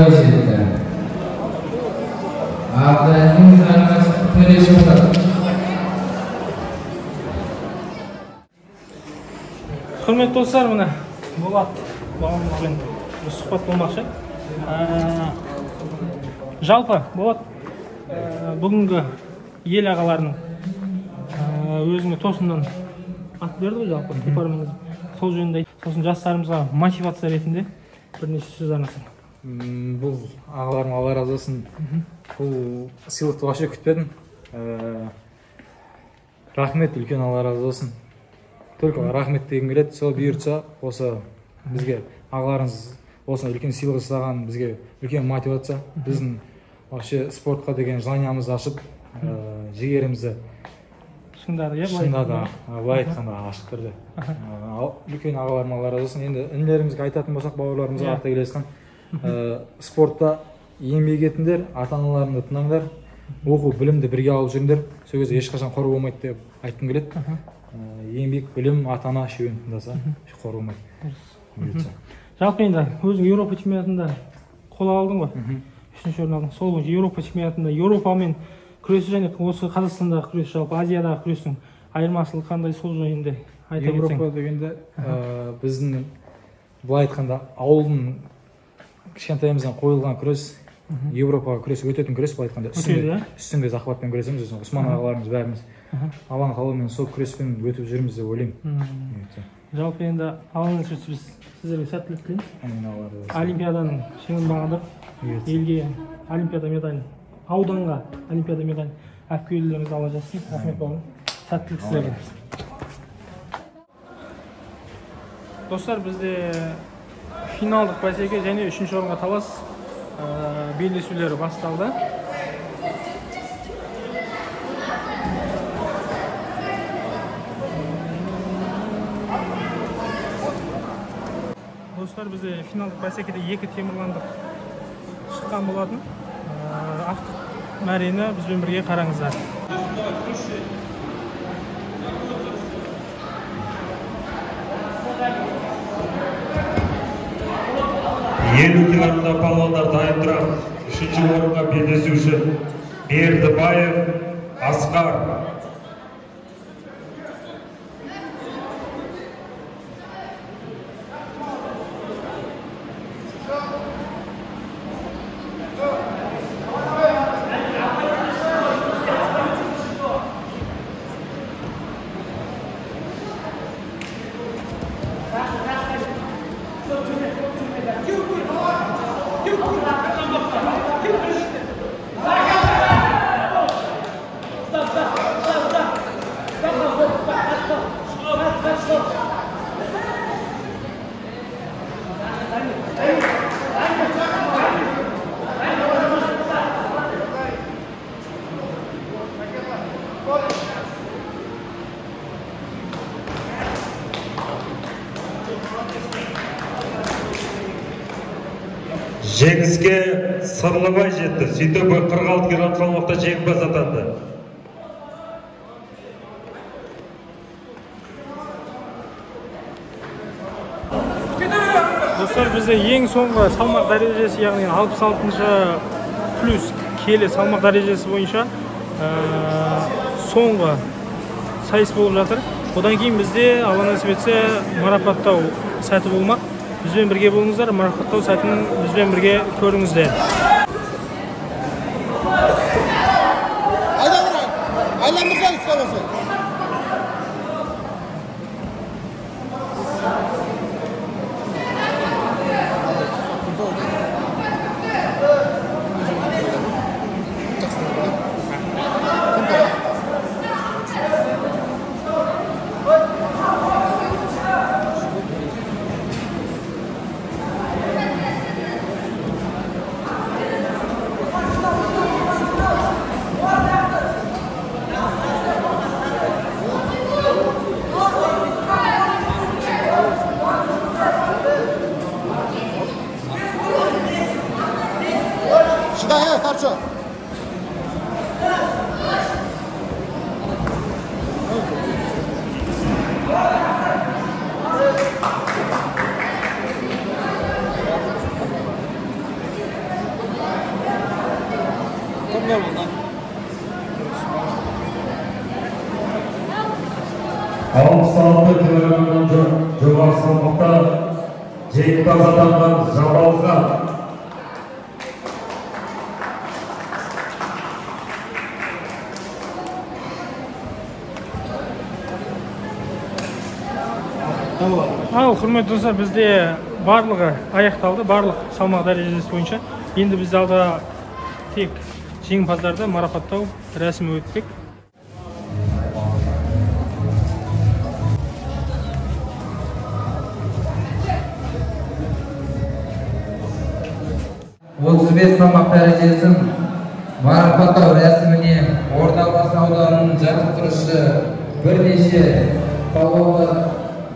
Құрметті достар, мына Болат бауырымызбен сұхбат болмақшы. Жалпы Болат бүгінгі ел ағаларының өзіңе тосыннан ат берді ғой жалпы департамент. Сол жөнінде сосын жастарымызға мотивация ретінде бірнеше сөз арнасың. Бұл ағаларым Алла разы болсын. Бұл сыйлықты вообще күтпедім. Рахмет, үлкен Алла разы болсын. Только рахмет дегім келеді. Сол бұйыртса, осы бізге ағаларыңыз осы үлкен сыйлық жасаған бізге үлкен мотивация. Біздің вообще спортқа деген желаниямызды ашып, жігерімізді шыңдады, былай айтқанда ашып тұрды. Үлкен ағаларым Алла разы болсын. Енді інілерімізге айтатын болсақ, бауырларымызға арта келескен, спортта еңбек етіңдер, ата-аналарыңды тыңдаңдар, оқу білімді бірге алып жүріңдер. Сол кезде ешқашан қор болмайды деп айтқым келеді. еңбек, білім, ата-ана үшеуін тыңдаса, қор болмайды. Жалпы енді өзің Еуропа чемпионатында қола алдың ғой, 3-ші орын алдың. Сол бойынша Еуропа чемпионатында Еуропамен күресі және осы Қазақстандағы күрес, жалпы Азиядағы күрестің айырмашылығы қандай, сол жайында айта кетсең. Еуропа дегенде біздің былай айтқанда ауылдың кішкентайымыздан қойылған күрес, Еуропаға күрес өтетін күрес, былай айтқанда үстіңгі захватпен күресеміз, Осман ағаларымыз бәріміз алаң қалумен сол күреспен өтіп жүрміз деп ойлаймын. Жалпы енді алаңнан сөз сіздерге сәттілік тілейміз. Олимпиаданың шыңын бағындырып, елге олимпиада медалін, ауданға олимпиада медалін алып келулеріңізді Алла жазсын. Рахмет бауырым. Сәттілік сіздерге. Достар, бізде финалдық бәсеке және 3-ші орынға талас белдесулері басталды. Достар, бізде финалдық бәсекеде 2 темірландық шыққан болатын. Ақтық мәрені бізбен бірге қараңыздар. Елу килограммда палуандар дайын тұрады. 3-ші орынға белдесуші Бердібаев Асқар. Жеңіске Сырлыбай жетті. Сөйтіп 46 килограмм салмақта жеңімпаз атанды. Достар, бізде ең соңғы салмақ дәрежесі, яғни 66-шы плюс келі салмақ дәрежесі бойынша соңғы сайыс болып жатыр. Одан кейін бізде Алла нәсіп етсе марапаттау сәті болмақ. Бізбен бірге болыңыздар, марапаттау сәтін бізбен бірге көріңіздер. Айландырса ұстамасы. Алпыс килограммнан жоғары салмақта жеңімпаз атанған Жабалға. Ал, құрметті достар, бізде барлығы аяқталды, барлық салмақ дәрежесі бойынша. Енді бізде алда тек жеңімпаздарды марапаттау рәсімі өтпек. салмақ дәрежесін марапаттау рәсіміне Ордабасы ауданының жаттықтырушысы бірнеше палуандар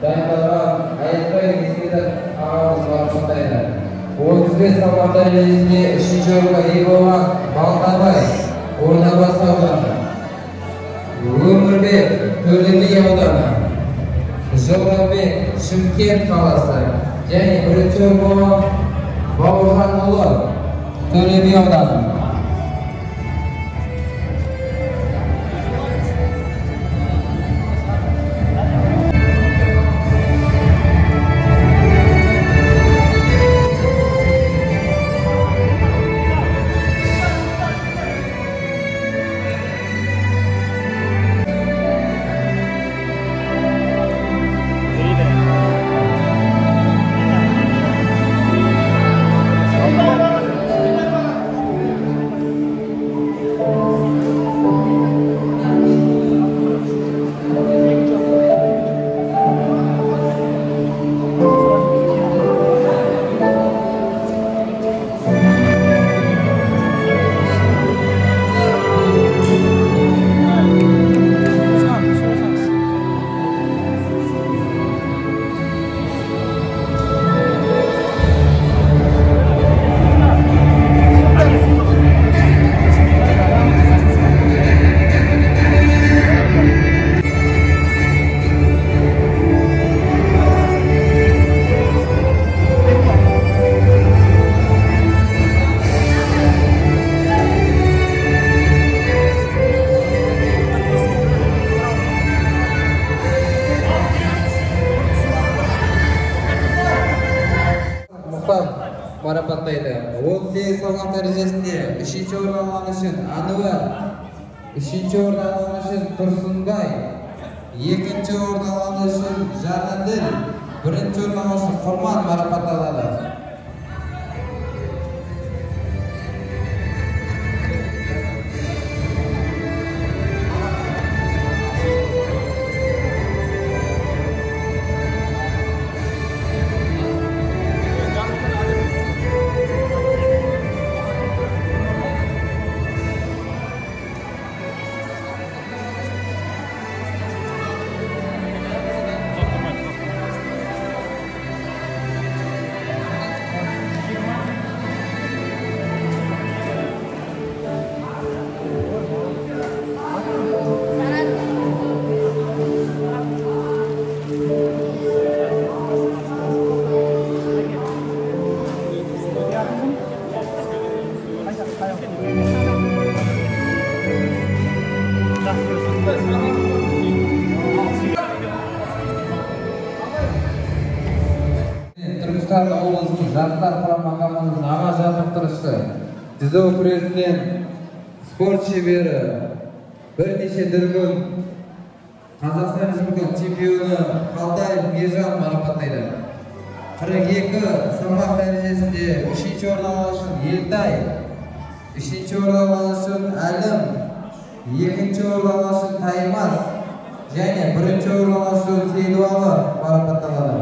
дайындалған Аятбай Ескендір ағамыз марапаттайды. 35 салмақ дәрежесінде 3-ші орынға ие болған Балтабай Ордабасы ауданы, Өмірбек Төлеби ауданы, Жорабек, Шымкент қаласы. Және бірінші орын Бауыржанұлы, Төле би ауданы. Марапаттайды. 18 салмақ дәрежесінде 3-ші орын алған үшін Ануар, 3-ші орын алған үшін Тұрсынбай, 2-ші орын алған үшін Жанаділ, 1-ші орын алған үшін Құрман марапатталады. Түркістан облысының жастар құрама командасының аға жаттықтырушысы, дзюдо күресінен спорт шебері, бірнеше дүркін Қазақстан Республикасының чемпионы Қалтаев Мержан марапаттайды. 42 салмақ дәрежесінде 3-ші орын алған үшін Елтай, 3-ші орын алған үшін Әлім, 2-ші орын алған үшін Таймас және 1-ші орын алған үшін Сейдуалы марапатталады.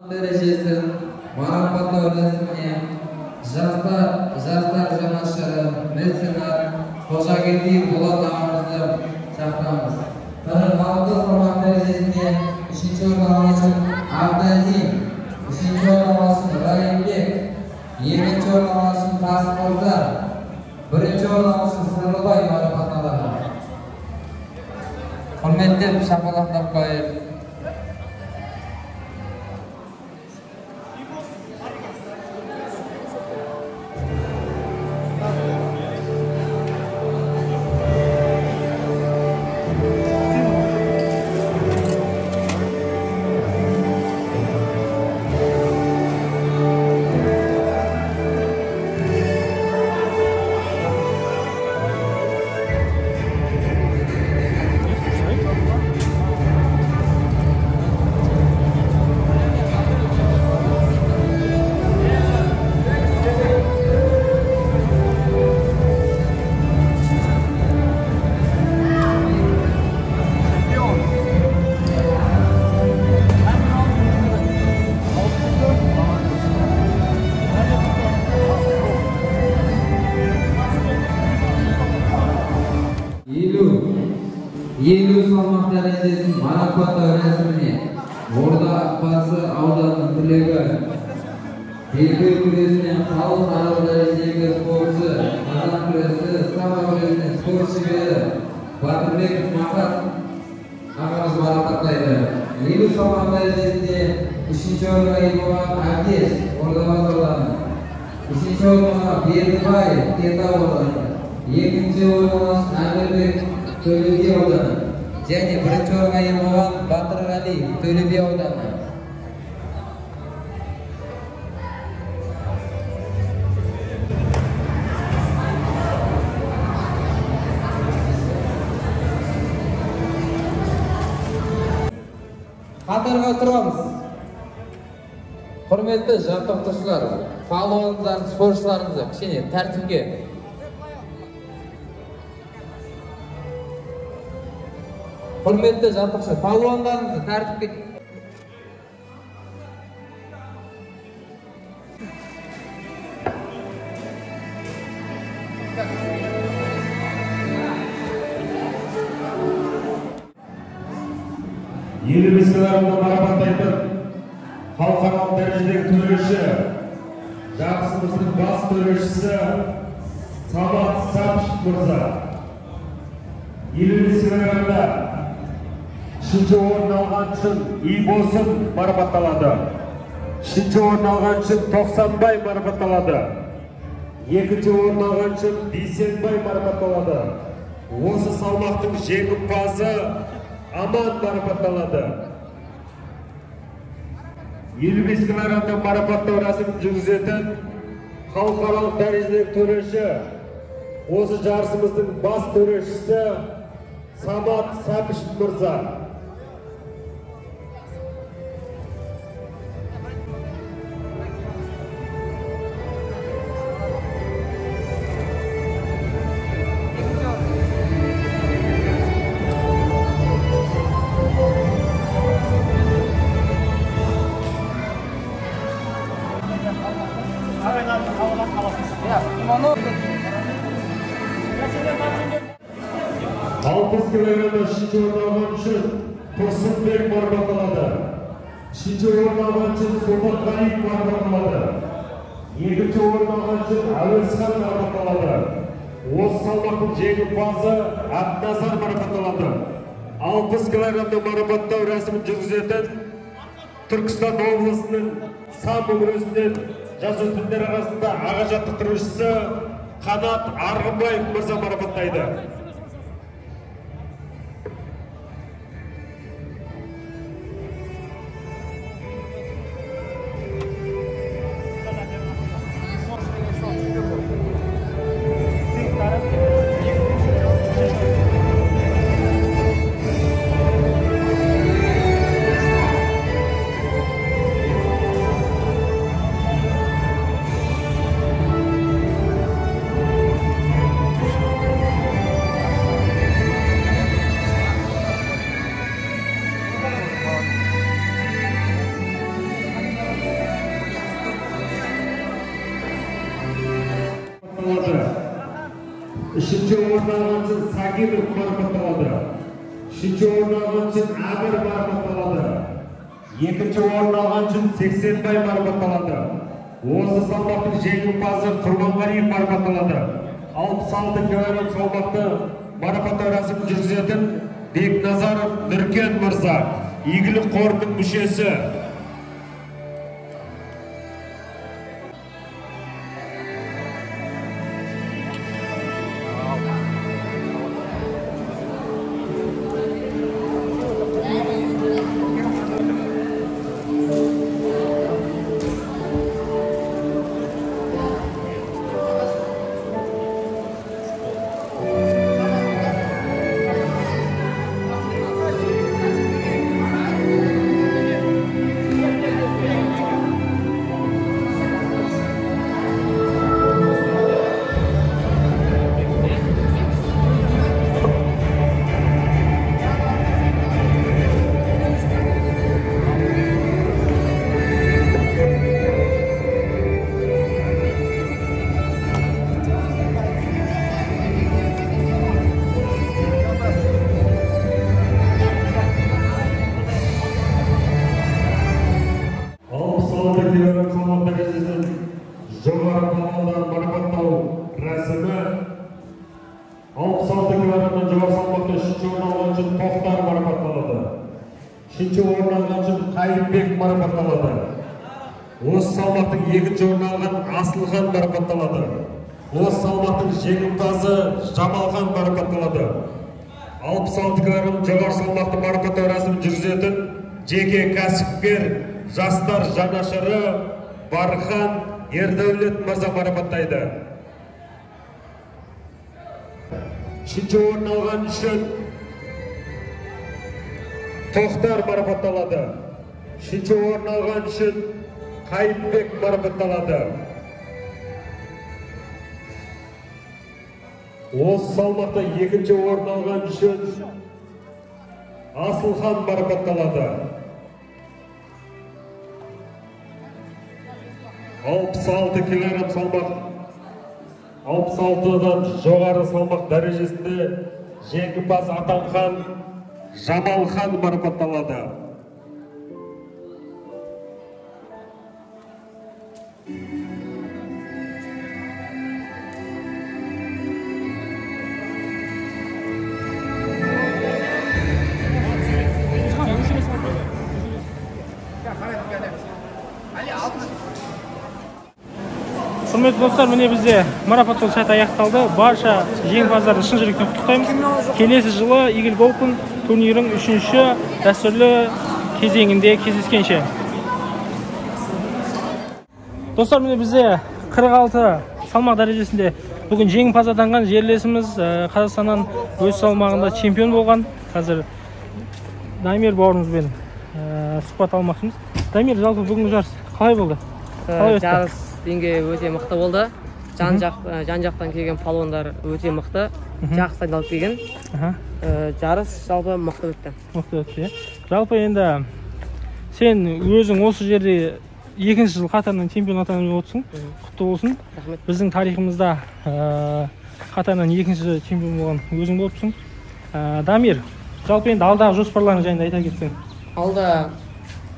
Derecesi marapatlar resimine Жастар жанашыры, меценат, Қожагелдиев Болат ағамызды шақырамыз. 46 салмақ дәрежесінде 3-ші орын алған үшін Абдазин, 3-ші орын алған үшін Райымбек, 2-ші орын алған үшін Тасқорда, 1-ші орын алған үшін Сырлыбай марапатталады. Құрметтеп шапалақтап қойып. елу салмақ дәрежесін марапаттау рәсіміне Орда Апасы ауданының түлегі белбеу күресінен халықаралық дәрежедегі спортшы, қазақ күресі, саба күресінен спорт шебері Батырбеков Мақат ағамыз марапаттайды. Елу салмақ дәрежесінде үшінші орынға ие болған Әбдеш Ордабасы ауданы, үшінші орынға Бердібай Кентау ауданы, екінші орынға Әмірбек Төле би ауданы және бірінші орынға ие болған Батырғали Төле би ауданы. Қатарға тұрамыз. Құрметті жаттықтырушылар, палуандар, спортшыларымызды кішкене тәртіпке. Құрметті жаттықтырушылар, палуандарымызды тәртіпке. Еліміздің аралығында марапаттайтын халықаралық дәрежедегі төреші, жарысымыздың бас төрешісі Самат Сапшев мырза. Еліміздің аралығында үшінші орын алған үшін Ибосын марапатталады. Үшінші орын алған үшін Тоқсанбай марапатталады. Екінші орын алған үшін Бейсенбай марапатталады. Осы салмақтың жеңімпазы Аман марапатталады. Еліміздің аралығында марапаттау рәсімін жүргізетін халықаралық дәрежедегі төреші, осы жарысымыздың бас төрешісі Самат Сапшев мырза. Алпыс килограммда үшінші орын алған үшін Тұрсынбек марапатталады. Үшінші орын алған үшін Сұлтанғалиев марапатталады. Екінші орын алған үшін Әуесхан марапатталады. Осы салмақтың жеңімпазы Атназар марапатталады. 60 килограммда марапаттау рәсімін жүргізетін Түркістан облысының самбо күресінен жасөспірімдер арасында аға жаттықтырушысы Қанат Арғынбаев мырза марапаттайды. Үшінші орын алған үшін Сагиров марапатталады. Үшінші орын алған үшін Әмір марапатталады. Екінші орын алған үшін Сексенбай марапатталады. Осы салмақтың жеңімпазы Құрманғалиев марапатталады. 66 килограмм салмақты марапаттау рәсімін жүргізетін Бекназаров Нұркен мырза, игілік қорының мүшесі. марапатталады. Үшінші орын алған үшін Қайырбек марапатталады. Осы салмақтың екінші орын алған Асылхан марапатталады. Осы салмақтың жеңімпазы Жамалхан марапатталады. 66 кг жоғары салмақты марапаттау рәсімі жүргізетін жеке кәсіпкер жастар жанашыры Бархан Ердәулет мырза марапаттайды. Үшінші орын алған үшін Тоқтар марапатталады. Үшінші орын алған үшін Қайырбек марапатталады. Осы салмақта екінші орын алған үшін Асылхан марапатталады. 66 кг салмақ 66-дан жоғары салмақ дәрежесінде жеңімпаз атанған Жамалхан марапатталады. Құрметті достар, міне бізде марапаттау сәті аяқталды. Барша жеңімпаздарды шын жүректен құттықтаймыз. Келесі жылы Eagle Open турнирінің 3-ші дәстүрлі кезеңінде кездескенше. Достар, міне бізде 46 салмақ дәрежесінде бүгін жеңімпаз атанған жерлесіміз Қазақстаннан өз салмағында чемпион болған. Қазір Дамир бауырымызбен сұхбат алмақшымыз. Дамир, жалпы бүгінгі жарыс қалай болды? Жарыс деңгейі өте мықты болды. Жан-жақтан келген палуандар өте мықты. Жақсы дайындалып келген. Жарыс жалпы мықты өтті. Мықты өтті. Жалпы енді сен өзің осы жерде екінші жыл қатарынан чемпион атанып отырсың. Құтты болсын. Біздің тарихымызда қатарынан екінші чемпион болған өзің болыпсың. Дамир, жалпы енді алдағы жоспарларың жайында айта кетсең. Алда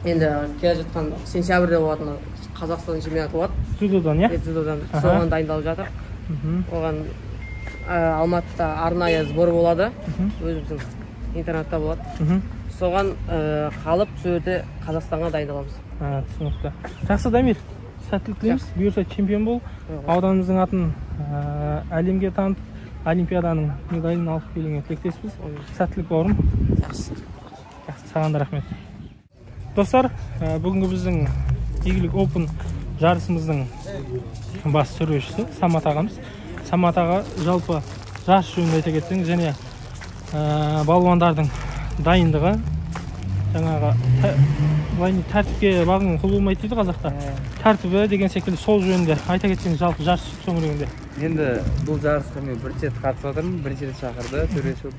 енді келе жатқан сентябрьде болатын Қазақстан чемпионаты болады. Дзюдодан, иә? Дзюдодан. Соған дайындалып жатыр. Оған Алматыда арнайы сбор болады. Өзіміздің интернатта болады. Соған қалып, сол жерде Қазақстанға дайындаламыз. Түсінікті. Жақсы, Дамир. Сәттілік тілейміз. Бұйырса чемпион бол. Ауданымыздың атын әлемге танытып, Олимпиаданың медалін алып келуіңе тілектеспіз. Сәттілік бауырым. Жақсы. Саған да рахмет. Достар, бүгінгі біздің Eagle Open жарысымыздың бас төрешісі Самат ағамыз. Самат аға жалпы жарыс жөнінде айта кетсең, және балуандардың дайындығы, жаңағы тәртіпке бағынған құл болмайды дейді қазақта. Тәртібі деген секілді сол жөнінде айта кетсең, жалпы жарыс төңірегінде. Енді бұл жарысқа мен бірінші рет қатысып жатырмын, бірінші рет шақырды төресі.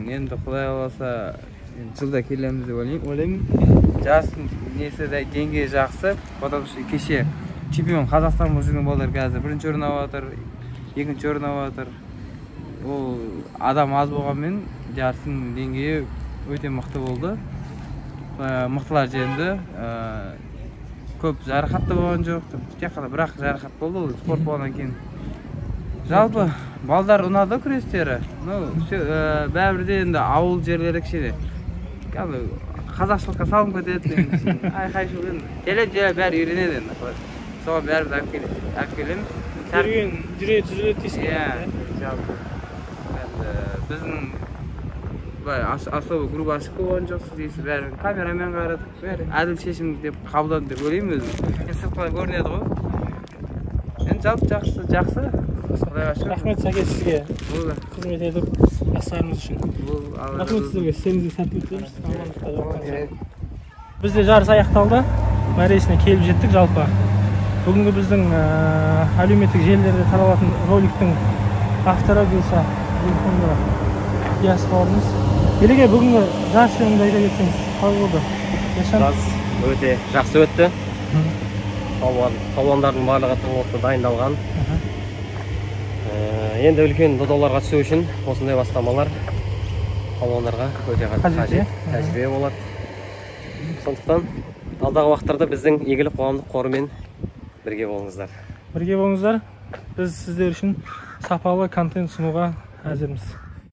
Енді Құдай қаласа жылда келеміз деп ойлаймын. Жарыстың несі де деңгейі жақсы, потому что кеше чемпион Қазақстан болып жүрген балалар қазір бірінші орын алып жатыр, екінші орын алып жатыр. Ол адам аз болғанмен жарыстың деңгейі өте мықты болды. Мықтылар жеңді. Көп жарақат та болған жоқ. Тек қана бірақ жарақат болды ол спорт болғаннан кейін. Жалпы балдар ұнады күрестері. Бәрібір де енді ауыл жерлері кішкене қазақшылыққа салынып кетеді. Айқай-шу келе бәрі үйренеді енді. Соған бәрібір алып келеміз. Жүре түзеледі дейсің. Жалпы біздің особо группа ашық болған жоқсыз дейсіз. Бәрі камерамен қарадық, бәрі әділ шешім деп қабылдады деп ойлаймын өзім. Сыртынан көрінеді ғой. Енді жалпы жақсы. Рахмет Сәке сізге қызмет етіп, жастарымыз үшін. Рахмет сіздерге, сіздеріңізге сәттілік тілейміз. Бізде жарыс аяқталды. Мәресіне келіп жеттік жалпы. Бүгінгі біздің әлеуметтік желілерде таралатын роликтің авторы болса, Ияс бауырымыз. Елеге бүгінгі жарыс жөнінде айта кетсеңіз, қалай болды? Жарыс өте жақсы өтті. Палуандардың барлығы тыңғылықты дайындалған. Енді үлкен додаларға түсу үшін осындай бастамалар палуандарға өте қажет, тәжірибе болады. Сондықтан алдағы уақыттарда біздің Eagle қоғамдық қорымен бірге болыңыздар. Бірге болыңыздар. Біз сіздер үшін сапалы контент ұсынуға әзірміз.